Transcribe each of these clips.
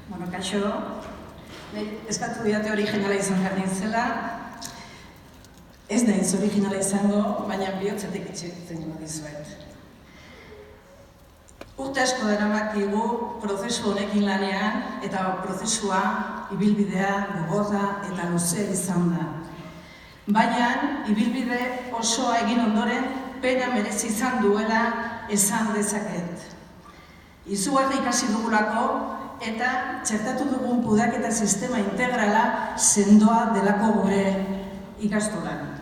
Bueno, kaixo, eskatu diate originala izan behar nintzela. Ez naiz originala izango, baina bihotzetik itxetzen dizuet. Urte asko daramakigu prozesu honekin lanean, eta prozesua, ibilbidea, gogorra eta luzea izan da. Baina, ibilbide osoa egin ondoren, pena merezi izan duela esan dezaket. Izugarri ikasi dugulako eta txertatu dugun kudeaketa sistema integrala sendoa delako gure ikastolan.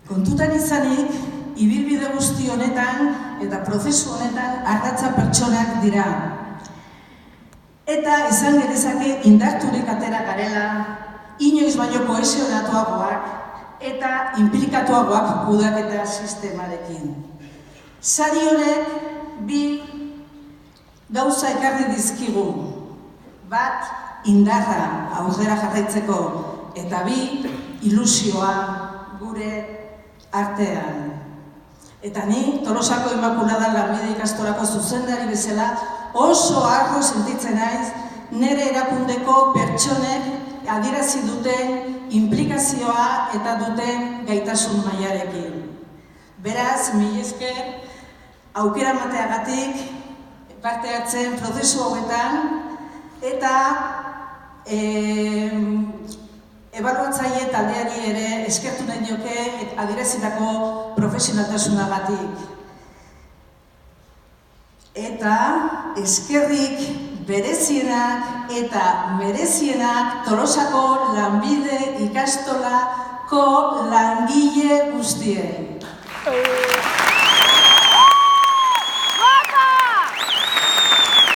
Kontutan izanik, ibilbide guzti honetan eta prozesu honetan ardatza pertsonak dira. Eta esan genezake indarturik atera garela, inoiz baino kohesionatuagoak eta inplikatuagoak kudeaketa sistemarekin. Sari honek bi gauza ekarri dizkigu, bat indarra aurrera jarraitzeko eta bi ilusioa gure artean. Eta ni Tolosako Immaculada Lanbide ikastorako zuzendari bezala oso harro sentitzen naiz nire erakundeko pertsonek adierazi duten inplikazioa eta duten gaitasun mailarekin. Beraz, mila esker aukera emateagatik parte hartzen prozesu hauetan eta ebaluatzaile taldeari ere eskertu nahi nioke adierazitako profesionaltasunagatik. Eta eskerrik berezienak eta merezienak Tolosako Lanbide ikastolako langile guztiei.